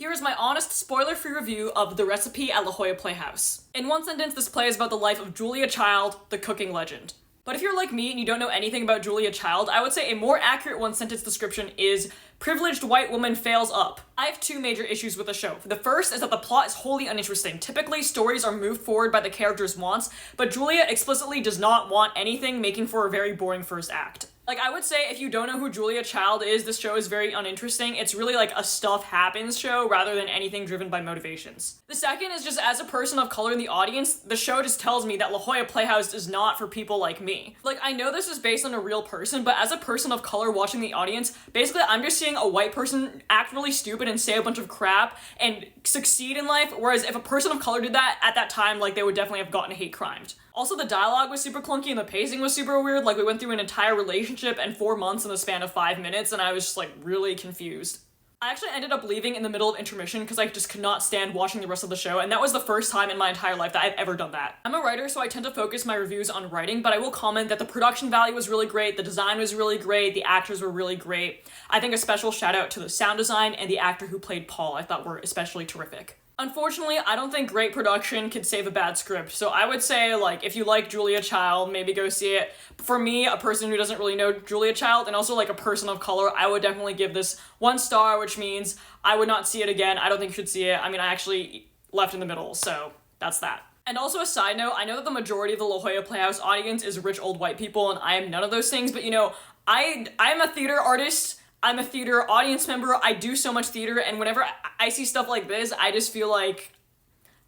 Here is my honest, spoiler-free review of The Recipe at La Jolla Playhouse. In one sentence, this play is about the life of Julia Child, the cooking legend. But if you're like me and you don't know anything about Julia Child, I would say a more accurate one-sentence description is privileged white woman fails up. I have two major issues with the show. The first is that the plot is wholly uninteresting. Typically, stories are moved forward by the character's wants, but Julia explicitly does not want anything, making for a very boring first act. Like, I would say if you don't know who Julia Child is, this show is very uninteresting. It's really like a stuff happens show rather than anything driven by motivations. The second is just as a person of color in the audience, the show just tells me that La Jolla Playhouse is not for people like me. Like, I know this is based on a real person, but as a person of color watching the audience, basically I'm just seeing a white person act really stupid and say a bunch of crap and succeed in life, whereas if a person of color did that at that time, like, they would definitely have gotten hate crimed. Also, the dialogue was super clunky and the pacing was super weird. Like, we went through an entire relationship and 4 months in the span of 5 minutes, and I was just, like, really confused. I actually ended up leaving in the middle of intermission because I just could not stand watching the rest of the show, and that was the first time in my entire life that I've ever done that. I'm a writer, so I tend to focus my reviews on writing, but I will comment that the production value was really great, the design was really great, the actors were really great. I think a special shout out to the sound design and the actor who played Paul I thought were especially terrific. Unfortunately, I don't think great production could save a bad script, so I would say, like, if you like Julia Child, maybe go see it. For me, a person who doesn't really know Julia Child, and also, like, a person of color, I would definitely give this 1 star, which means I would not see it again. I don't think you should see it. I mean, I actually left in the middle, so that's that. And also a side note, I know that the majority of the La Jolla Playhouse audience is rich old white people, and I am none of those things, but, you know, I'm a theater artist, I'm a theater audience member, I do so much theater, and whenever I see stuff like this, I just feel like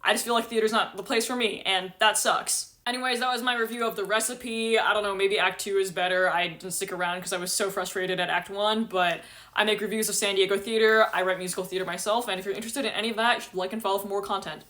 theater's not the place for me, and that sucks. Anyways, that was my review of The Recipe. I don't know, maybe Act 2 is better. I didn't stick around because I was so frustrated at Act 1, but I make reviews of San Diego theater, I write musical theater myself, and if you're interested in any of that, you should like and follow for more content.